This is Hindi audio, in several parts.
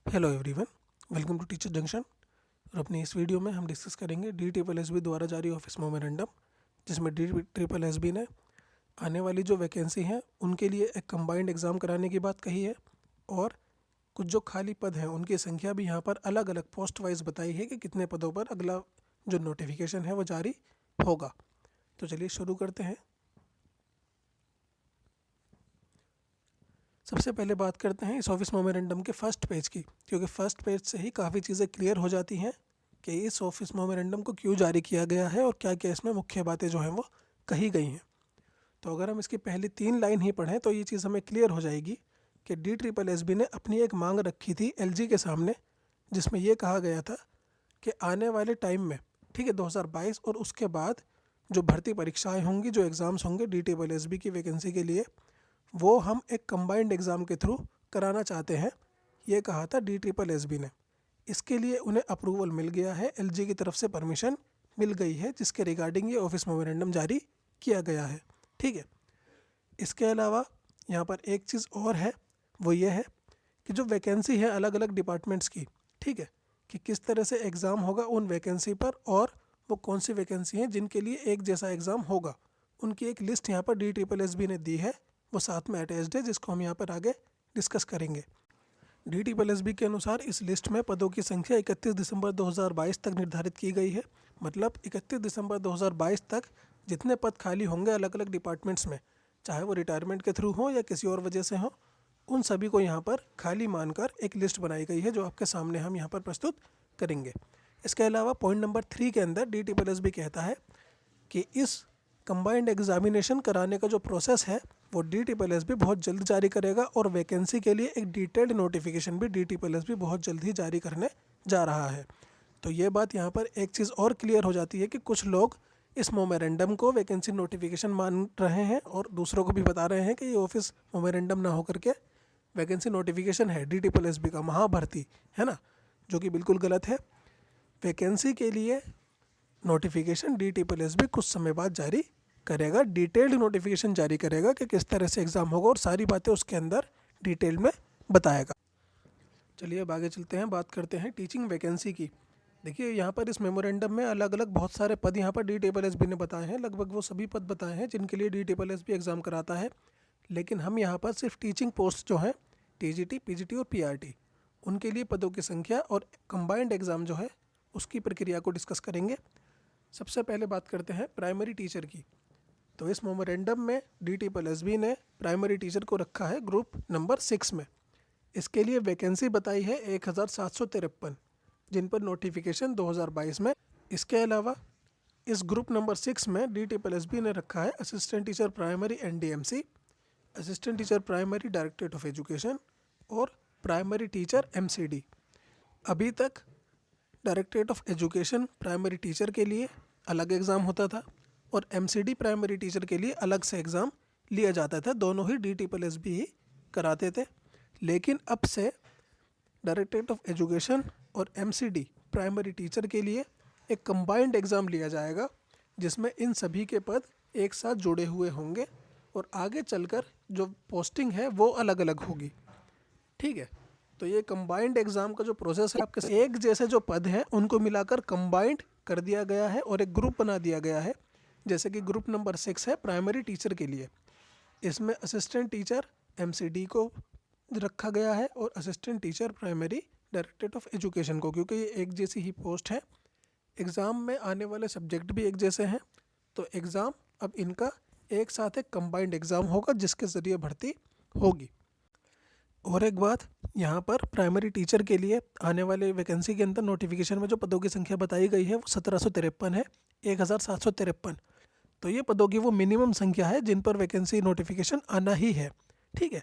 Hello everyone, welcome to teacher junction. और अपनी इस वीडियो में हम डिस्कस करेंगे DSSB द्वारा जारी ऑफिस मेमोरेंडम, जिसमें DSSB ने आने वाली जो वैकेंसी हैं उनके लिए एक कंबाइंड एग्ज़ाम कराने की बात कही है और कुछ जो खाली पद हैं उनकी संख्या भी यहाँ पर अलग अलग पोस्ट वाइज बताई है कि कितने पदों पर अगला जो नोटिफिकेशन है वो जारी होगा। तो चलिए शुरू करते हैं। सबसे पहले बात करते हैं इस ऑफिस मेमोरेंडम के फर्स्ट पेज की, क्योंकि फर्स्ट पेज से ही काफ़ी चीज़ें क्लियर हो जाती हैं कि इस ऑफिस मेमोरेंडम को क्यों जारी किया गया है और क्या क्या इसमें मुख्य बातें जो हैं वो कही गई हैं। तो अगर हम इसकी पहली 3 लाइन ही पढ़ें तो ये चीज़ हमें क्लियर हो जाएगी कि DSSB ने अपनी एक मांग रखी थी LG के सामने, जिसमें ये कहा गया था कि आने वाले टाइम में, ठीक है, 2022 और उसके बाद जो भर्ती परीक्षाएँ होंगी, जो एग्ज़ाम्स होंगे DSSB की वैकेंसी के लिए, वो हम एक कंबाइंड एग्ज़ाम के थ्रू कराना चाहते हैं। ये कहा था DSSB ने। इसके लिए उन्हें अप्रूवल मिल गया है, LG की तरफ से परमिशन मिल गई है, जिसके रिगार्डिंग ये ऑफिस मेमोरेंडम जारी किया गया है। ठीक है, इसके अलावा यहाँ पर एक चीज़ और है, वो ये है कि जो वैकेंसी है अलग अलग डिपार्टमेंट्स की, ठीक है, कि किस तरह से एग्ज़ाम होगा उन वैकेंसी पर और वो कौन सी वैकेंसी हैं जिनके लिए एक जैसा एग्ज़ाम होगा, उनकी एक लिस्ट यहाँ पर DSSB ने दी है, वो साथ में अटैच्ड है, जिसको हम यहाँ पर आगे डिस्कस करेंगे। DSSB के अनुसार इस लिस्ट में पदों की संख्या 31 दिसंबर 2022 तक निर्धारित की गई है। मतलब 31 दिसंबर 2022 तक जितने पद खाली होंगे अलग अलग डिपार्टमेंट्स में, चाहे वो रिटायरमेंट के थ्रू हो या किसी और वजह से हो, उन सभी को यहाँ पर खाली मानकर एक लिस्ट बनाई गई है, जो आपके सामने हम यहाँ पर प्रस्तुत करेंगे। इसके अलावा पॉइंट नंबर 3 के अंदर DSSB कहता है कि इस कंबाइंड एग्जामिनेशन कराने का जो प्रोसेस है वो DSSB बहुत जल्द जारी करेगा और वैकेंसी के लिए एक डिटेल्ड नोटिफिकेशन भी DSSB बहुत जल्द ही जारी करने जा रहा है। तो ये बात यहाँ पर एक चीज़ और क्लियर हो जाती है कि कुछ लोग इस मेमोरेंडम को वैकेंसी नोटिफिकेशन मान रहे हैं और दूसरों को भी बता रहे हैं कि ये ऑफिस मेमोरेंडम ना होकर के वैकेंसी नोटिफिकेशन है DSSB का, महाभर्ती है ना, जो कि बिल्कुल गलत है। वैकेंसी के लिए नोटिफिकेशन DSSB कुछ समय बाद जारी करेगा, डिटेल्ड नोटिफिकेशन जारी करेगा कि किस तरह से एग्ज़ाम होगा और सारी बातें उसके अंदर डिटेल में बताएगा। चलिए अब आगे चलते हैं, बात करते हैं टीचिंग वैकेंसी की। देखिए यहाँ पर इस मेमोरेंडम में अलग अलग बहुत सारे पद यहाँ पर DSSB ने बताए हैं, लगभग वो सभी पद बताए हैं जिनके लिए DSSB एग्ज़ाम कराता है। लेकिन हम यहाँ पर सिर्फ टीचिंग पोस्ट जो हैं TGT, PGT और PRT, उनके लिए पदों की संख्या और कंबाइंड एग्ज़ाम जो है उसकी प्रक्रिया को डिस्कस करेंगे। सबसे पहले बात करते हैं प्राइमरी टीचर की। तो इस मेमोरेंडम में DSSB ने प्राइमरी टीचर को रखा है ग्रुप नंबर 6 में। इसके लिए वैकेंसी बताई है 1753, जिन पर नोटिफिकेशन 2022 में। इसके अलावा इस ग्रुप नंबर 6 में DSSB ने रखा है assistant teacher primary NDMC, assistant teacher primary directorate of education और प्राइमरी टीचर MCD। अभी तक directorate of education primary teacher के लिए अलग एग्ज़ाम होता था और MCD प्राइमरी टीचर के लिए अलग से एग्ज़ाम लिया जाता था, दोनों ही DSSB ही कराते थे। लेकिन अब से डायरेक्टरेट ऑफ एजुकेशन और MCD प्राइमरी टीचर के लिए एक कंबाइंड एग्ज़ाम लिया जाएगा, जिसमें इन सभी के पद एक साथ जुड़े हुए होंगे और आगे चलकर जो पोस्टिंग है वो अलग अलग होगी। ठीक है, तो ये कंबाइंड एग्ज़ाम का जो प्रोसेस है, आपके एक जैसे जो पद हैं उनको मिलाकर कंबाइंड कर दिया गया है और एक ग्रुप बना दिया गया है। जैसे कि ग्रुप नंबर 6 है प्राइमरी टीचर के लिए, इसमें असिस्टेंट टीचर MCD को रखा गया है और assistant teacher primary directorate of education को, क्योंकि ये एक जैसी ही पोस्ट है। एग्ज़ाम में आने वाले सब्जेक्ट भी एक जैसे हैं, तो एग्ज़ाम अब इनका एक साथ एक कंबाइंड एग्ज़ाम होगा, जिसके ज़रिए भर्ती होगी। और एक बात, यहाँ पर प्राइमरी टीचर के लिए आने वाले वैकेंसी के अंदर नोटिफिकेशन में जो पदों की संख्या बताई गई है वो 1753 है, 1753। तो ये पदों की वो मिनिमम संख्या है जिन पर वैकेंसी नोटिफिकेशन आना ही है। ठीक है,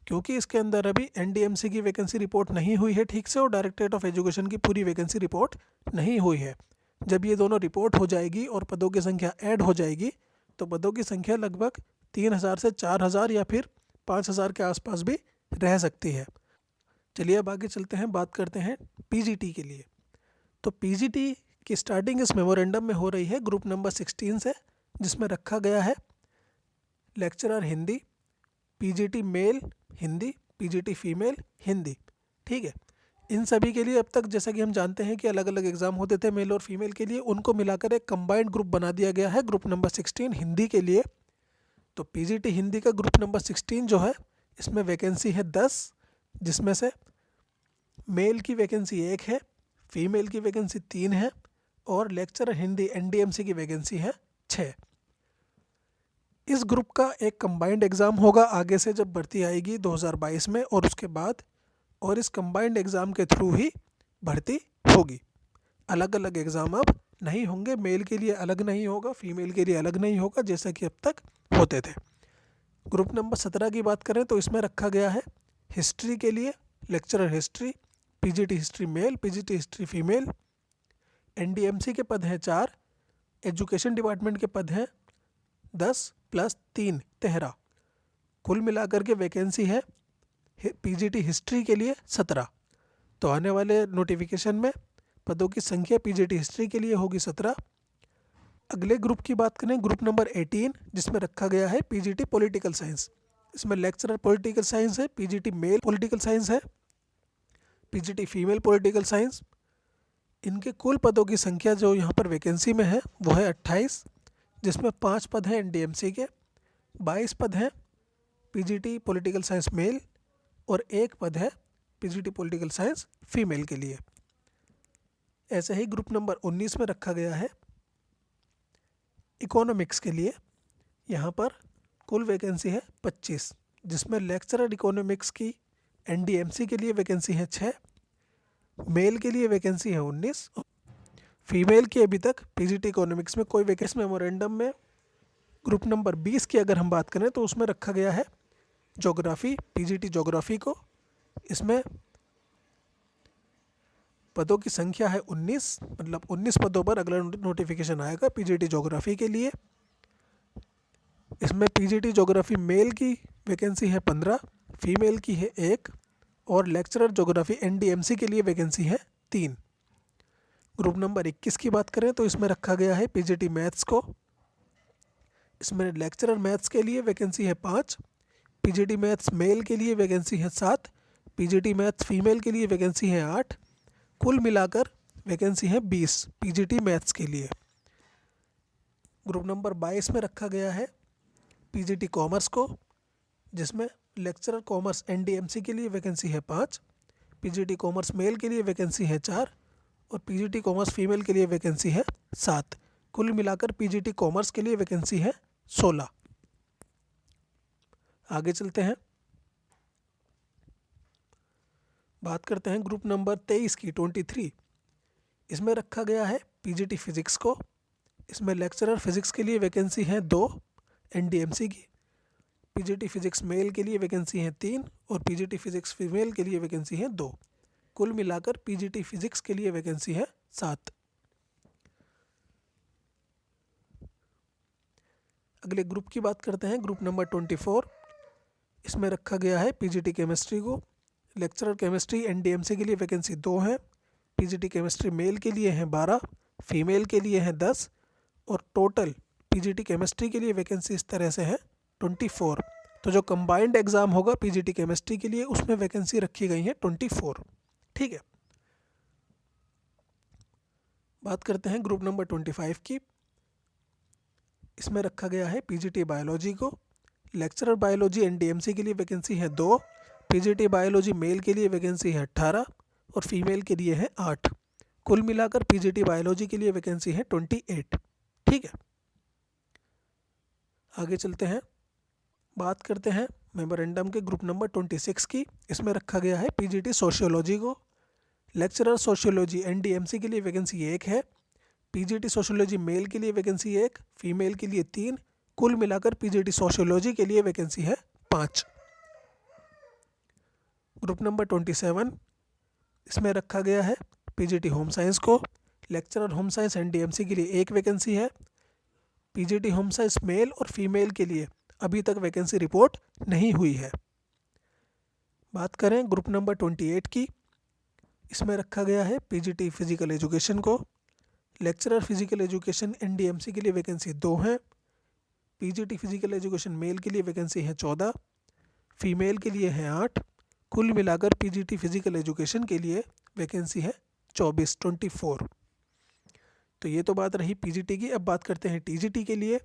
क्योंकि इसके अंदर अभी NDMC की वैकेंसी रिपोर्ट नहीं हुई है ठीक से और डायरेक्टरेट ऑफ एजुकेशन की पूरी वैकेंसी रिपोर्ट नहीं हुई है। जब ये दोनों रिपोर्ट हो जाएगी और पदों की संख्या ऐड हो जाएगी तो पदों की संख्या लगभग 3000 से 4000 या फिर 5000 के आसपास भी रह सकती है। चलिए अब आगे चलते हैं, बात करते हैं PGT के लिए। तो PGT की स्टार्टिंग इस मेमोरेंडम में हो रही है ग्रुप नंबर 16 से, जिसमें रखा गया है lecturer Hindi, PGT male Hindi, PGT female Hindi. ठीक है, इन सभी के लिए अब तक जैसा कि हम जानते हैं कि अलग अलग एग्ज़ाम होते थे मेल और फीमेल के लिए, उनको मिलाकर एक कंबाइंड ग्रुप बना दिया गया है, ग्रुप नंबर 16 हिंदी के लिए। तो पीजीटी हिंदी का ग्रुप नंबर 16 जो है, इसमें वैकेंसी है 10, जिसमें से मेल की वैकेंसी 1 है, फीमेल की वैकेंसी 3 है और लेक्चरर हिंदी एनडीएमसी की वैकेंसी है 6। इस ग्रुप का एक कंबाइंड एग्ज़ाम होगा आगे से जब भर्ती आएगी 2022 में, और उसके बाद और इस कंबाइंड एग्ज़ाम के थ्रू ही भर्ती होगी। अलग अलग एग्ज़ाम अब नहीं होंगे, मेल के लिए अलग नहीं होगा, फीमेल के लिए अलग नहीं होगा, जैसा कि अब तक होते थे। ग्रुप नंबर 17 की बात करें तो इसमें रखा गया है हिस्ट्री के लिए lecturer history, PGT history male, PGT history female. NDMC के पद हैं 4, एजुकेशन डिपार्टमेंट के पद हैं 10 + 3 13। कुल मिलाकर के वैकेंसी है पीजीटी हिस्ट्री के लिए 17। तो आने वाले नोटिफिकेशन में पदों की संख्या पीजीटी हिस्ट्री के लिए होगी 17। अगले ग्रुप की बात करें, ग्रुप नंबर 18, जिसमें रखा गया है पीजीटी पॉलिटिकल साइंस। इसमें लेक्चरर पॉलिटिकल साइंस है, पीजीटी मेल पॉलिटिकल साइंस है, पीजीटी फीमेल पॉलिटिकल साइंस। इनके कुल पदों की संख्या जो यहाँ पर वैकेंसी में है वो है 28, जिसमें 5 पद हैं एनडीएमसी के, 22 पद हैं पीजीटी पॉलिटिकल साइंस मेल और 1 पद है पीजीटी पॉलिटिकल साइंस फीमेल के लिए। ऐसे ही ग्रुप नंबर 19 में रखा गया है इकोनॉमिक्स के लिए। यहाँ पर कुल वैकेंसी है 25, जिसमें लेक्चरर इकोनॉमिक्स की एनडीएमसी के लिए वैकेंसी है 6, मेल के लिए वैकेंसी है 19, फीमेल की अभी तक पीजीटी इकोनॉमिक्स में कोई वैकेंसी। मेमोरेंडम में ग्रुप नंबर 20 की अगर हम बात करें तो उसमें रखा गया है ज्योग्राफी, पीजीटी ज्योग्राफी को। इसमें पदों की संख्या है 19, मतलब 19 पदों पर अगला नोटिफिकेशन आएगा पीजीटी ज्योग्राफी के लिए। इसमें पीजीटी ज्योग्राफी मेल की वैकेंसी है 15, फीमेल की है 1 और लेक्चरर ज्योग्राफी एनडीएमसी के लिए वैकेंसी है 3। ग्रुप नंबर 21 की बात करें तो इसमें रखा गया है पीजीटी मैथ्स को। इसमें लेक्चरर मैथ्स के लिए वैकेंसी है 5, पीजीटी मैथ्स मेल के लिए वैकेंसी है 7, पीजीटी मैथ्स फीमेल के लिए वैकेंसी है 8। कुल मिलाकर वैकेंसी है 20 पीजीटी मैथ्स के लिए। ग्रुप नंबर 22 में रखा गया है पीजीटी कॉमर्स को, जिसमें लेक्चरर कॉमर्स एनडीएमसी के लिए वैकेंसी है 5, पीजीटी कॉमर्स मेल के लिए वैकेंसी है 4 और पीजीटी कॉमर्स फीमेल के लिए वैकेंसी है 7। कुल मिलाकर पीजीटी कॉमर्स के लिए वैकेंसी है 16। आगे चलते हैं, बात करते हैं ग्रुप नंबर 23 की 23। इसमें रखा गया है पीजीटी फिजिक्स को। इसमें लेक्चरर फिजिक्स के लिए वैकेंसी है 2 एनडीएमसी की, पीजीटी फिजिक्स मेल के लिए वैकेंसी है 3 और पीजीटी फिजिक्स फीमेल के लिए वैकेंसी है 2। कुल मिलाकर पीजीटी फिजिक्स के लिए वैकेंसी है 7। अगले ग्रुप की बात करते हैं, ग्रुप नंबर 24। इसमें रखा गया है पीजीटी केमिस्ट्री को। लेक्चरर केमिस्ट्री एनडीएमसी के लिए वैकेंसी 2 है, पीजीटी केमिस्ट्री मेल के लिए हैं 12, फीमेल के लिए हैं 10 और टोटल पीजीटी केमिस्ट्री के लिए वैकेंसी इस तरह से है 24। तो जो कंबाइंड एग्ज़ाम होगा पीजीटी केमिस्ट्री के लिए उसमें वैकेंसी रखी गई है 24। ठीक है, बात करते हैं ग्रुप नंबर 25 की। इसमें रखा गया है पीजीटी बायोलॉजी को। लेक्चरर बायोलॉजी एनडीएमसी के लिए वैकेंसी है 2, पीजीटी बायोलॉजी मेल के लिए वैकेंसी है 18 और फीमेल के लिए है 8। कुल मिलाकर पीजीटी बायोलॉजी के लिए वैकेंसी है 28। ठीक है, आगे चलते हैं, बात करते हैं मेमोरेंडम के ग्रुप नंबर 26 की। इसमें रखा गया है पीजीटी सोशियोलॉजी को। लेक्चरर सोशियोलॉजी एनडीएमसी के लिए वैकेंसी 1 है, पीजीटी सोशियोलॉजी मेल के लिए वैकेंसी 1, फीमेल के लिए 3। कुल मिलाकर पीजीटी सोशियोलॉजी के लिए वैकेंसी है 5। Group number 27। इसमें रखा गया है पीजीटी होम साइंस को। लेक्चरर होम साइंस एनडीएमसी के लिए 1 वैकेंसी है, पीजीटी होम साइंस मेल और फीमेल के लिए अभी तक वैकेंसी रिपोर्ट नहीं हुई है। बात करें ग्रुप नंबर 28 की। इसमें रखा गया है पीजीटी फिजिकल एजुकेशन को। लेक्चरर फिजिकल एजुकेशन एनडीएमसी के लिए वैकेंसी 2 है, पीजीटी फिजिकल एजुकेशन मेल के लिए वैकेंसी है 14, फीमेल के लिए है 8। कुल मिलाकर पीजीटी फिजिकल एजुकेशन के लिए वैकेंसी है 24। तो ये तो बात रही पीजीटी की। अब बात करते हैं टीजीटी के लिए।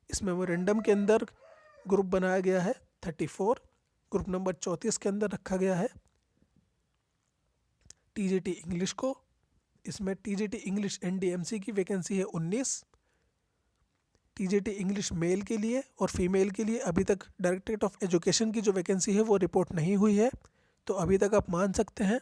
इस मेमोरेंडम के अंदर ग्रुप बनाया गया है 34, ग्रुप नंबर 34 के अंदर रखा गया है टीजीटी इंग्लिश को। इसमें टीजीटी इंग्लिश एनडीएमसी की वैकेंसी है 19। टीजीटी इंग्लिश मेल के लिए और फीमेल के लिए अभी तक डायरेक्टरेट ऑफ एजुकेशन की जो वैकेंसी है वो रिपोर्ट नहीं हुई है। तो अभी तक आप मान सकते हैं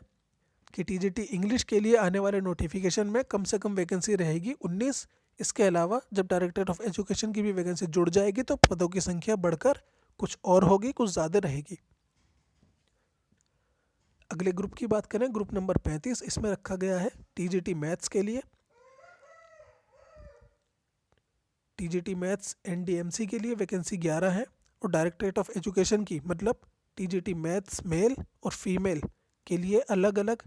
कि टीजीटी इंग्लिश के लिए आने वाले नोटिफिकेशन में कम से कम वैकेंसी रहेगी 19। इसके अलावा जब डायरेक्टरेट ऑफ एजुकेशन की भी वैकेंसी जुड़ जाएगी तो पदों की संख्या बढ़कर कुछ और होगी, कुछ ज़्यादा रहेगी। अगले ग्रुप की बात करें, ग्रुप नंबर 35, इसमें रखा गया है टीजीटी मैथ्स के लिए। टीजीटी मैथ्स एनडीएमसी के लिए वैकेंसी 11 है और डायरेक्टरेट ऑफ एजुकेशन की मतलब टीजीटी मैथ्स मेल और फीमेल के लिए अलग अलग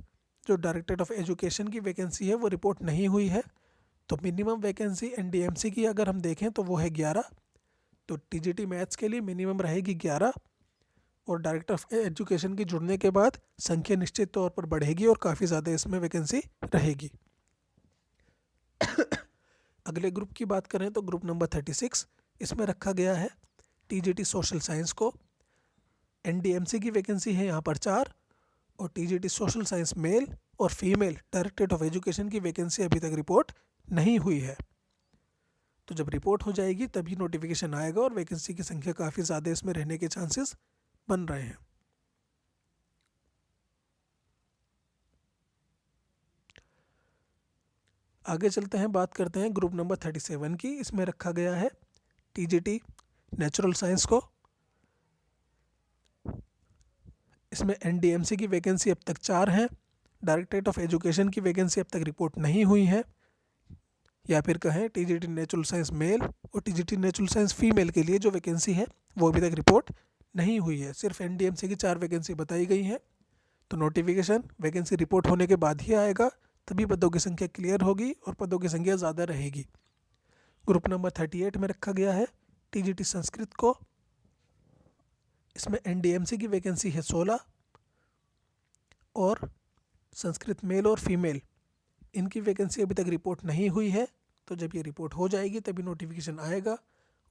जो डायरेक्टरेट ऑफ एजुकेशन की वैकेंसी है वो रिपोर्ट नहीं हुई है। तो मिनिमम वैकेंसी एनडीएमसी की अगर हम देखें तो वो है 11। तो टीजीटी मैथ्स के लिए मिनिमम रहेगी 11 और डायरेक्टर ऑफ एजुकेशन की जुड़ने के बाद संख्या निश्चित तौर पर बढ़ेगी और काफ़ी ज़्यादा इसमें वैकेंसी रहेगी। अगले ग्रुप की बात करें तो ग्रुप नंबर 36, इसमें रखा गया है टीजीटी सोशल साइंस को। एनडीएमसी की वैकेंसी है यहाँ पर 4 और टीजीटी सोशल साइंस मेल और फीमेल डायरेक्टरेट ऑफ एजुकेशन की वैकेंसी अभी तक रिपोर्ट नहीं हुई है। तो जब रिपोर्ट हो जाएगी तभी नोटिफिकेशन आएगा और वैकेंसी की संख्या काफ़ी ज़्यादा इसमें रहने के चांसेस बन रहे हैं। आगे चलते हैं, बात करते हैं ग्रुप नंबर 37 की। इसमें रखा गया है टीजीटी नेचुरल साइंस को। इसमें एनडीएमसी की वैकेंसी अब तक 4 हैं। डायरेक्टरेट ऑफ एजुकेशन की वैकेंसी अब तक रिपोर्ट नहीं हुई है, या फिर कहें टीजीटी नेचुरल साइंस मेल और टीजीटी नेचुरल साइंस फीमेल के लिए जो वैकेंसी है वो अभी तक रिपोर्ट नहीं हुई है। सिर्फ एनडीएमसी की 4 वैकेंसी बताई गई हैं। तो नोटिफिकेशन वैकेंसी रिपोर्ट होने के बाद ही आएगा, तभी पदों की संख्या क्लियर होगी और पदों की संख्या ज़्यादा रहेगी। ग्रुप नंबर 38 में रखा गया है टीजीटी संस्कृत को। इसमें एनडीएमसी की वैकेंसी है 16 और संस्कृत मेल और फीमेल इनकी वैकेंसी अभी तक रिपोर्ट नहीं हुई है। तो जब ये रिपोर्ट हो जाएगी तभी नोटिफिकेशन आएगा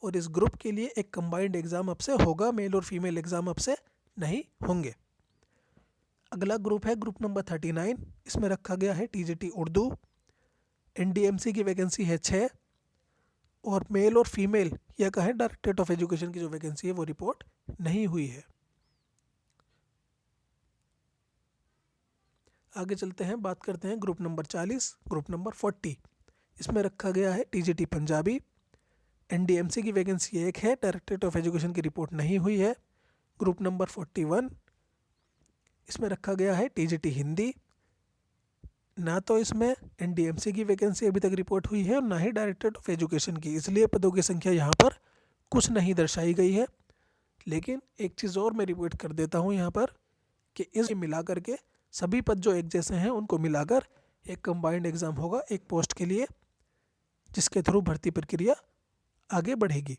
और इस ग्रुप के लिए एक कंबाइंड एग्ज़ाम अब से होगा, मेल और फीमेल एग्ज़ाम अब से नहीं होंगे। अगला ग्रुप है ग्रुप नंबर 39, इसमें रखा गया है टीजीटी उर्दू। एनडीएमसी की वैकेंसी है 6 और मेल और फीमेल या कहें डायरेक्टरेट ऑफ एजुकेशन की जो वैकेंसी है वो रिपोर्ट नहीं हुई है। आगे चलते हैं, बात करते हैं ग्रुप नंबर 40, ग्रुप नंबर 40, इसमें रखा गया है टीजीटी पंजाबी। एनडीएमसी की वैकेंसी 1 है, डायरेक्टरेट ऑफ एजुकेशन की रिपोर्ट नहीं हुई है। ग्रुप नंबर 41, इसमें रखा गया है टीजीटी हिंदी। ना तो इसमें एनडीएमसी की वैकेंसी अभी तक रिपोर्ट हुई है और ना ही डायरेक्टरेट ऑफ एजुकेशन की, इसलिए पदों की संख्या यहाँ पर कुछ नहीं दर्शाई गई है। लेकिन एक चीज़ और मैं रिपीट कर देता हूँ यहाँ पर कि इस मिला करके सभी पद जो एक जैसे हैं उनको मिलाकर एक कंबाइंड एग्ज़ाम होगा एक पोस्ट के लिए, जिसके थ्रू भर्ती प्रक्रिया आगे बढ़ेगी।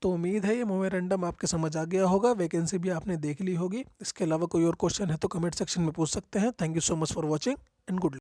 तो उम्मीद है ये मेमोरेंडम आपके समझ आ गया होगा, वैकेंसी भी आपने देख ली होगी। इसके अलावा कोई और क्वेश्चन है तो कमेंट सेक्शन में पूछ सकते हैं। Thank you so much for watching and good luck.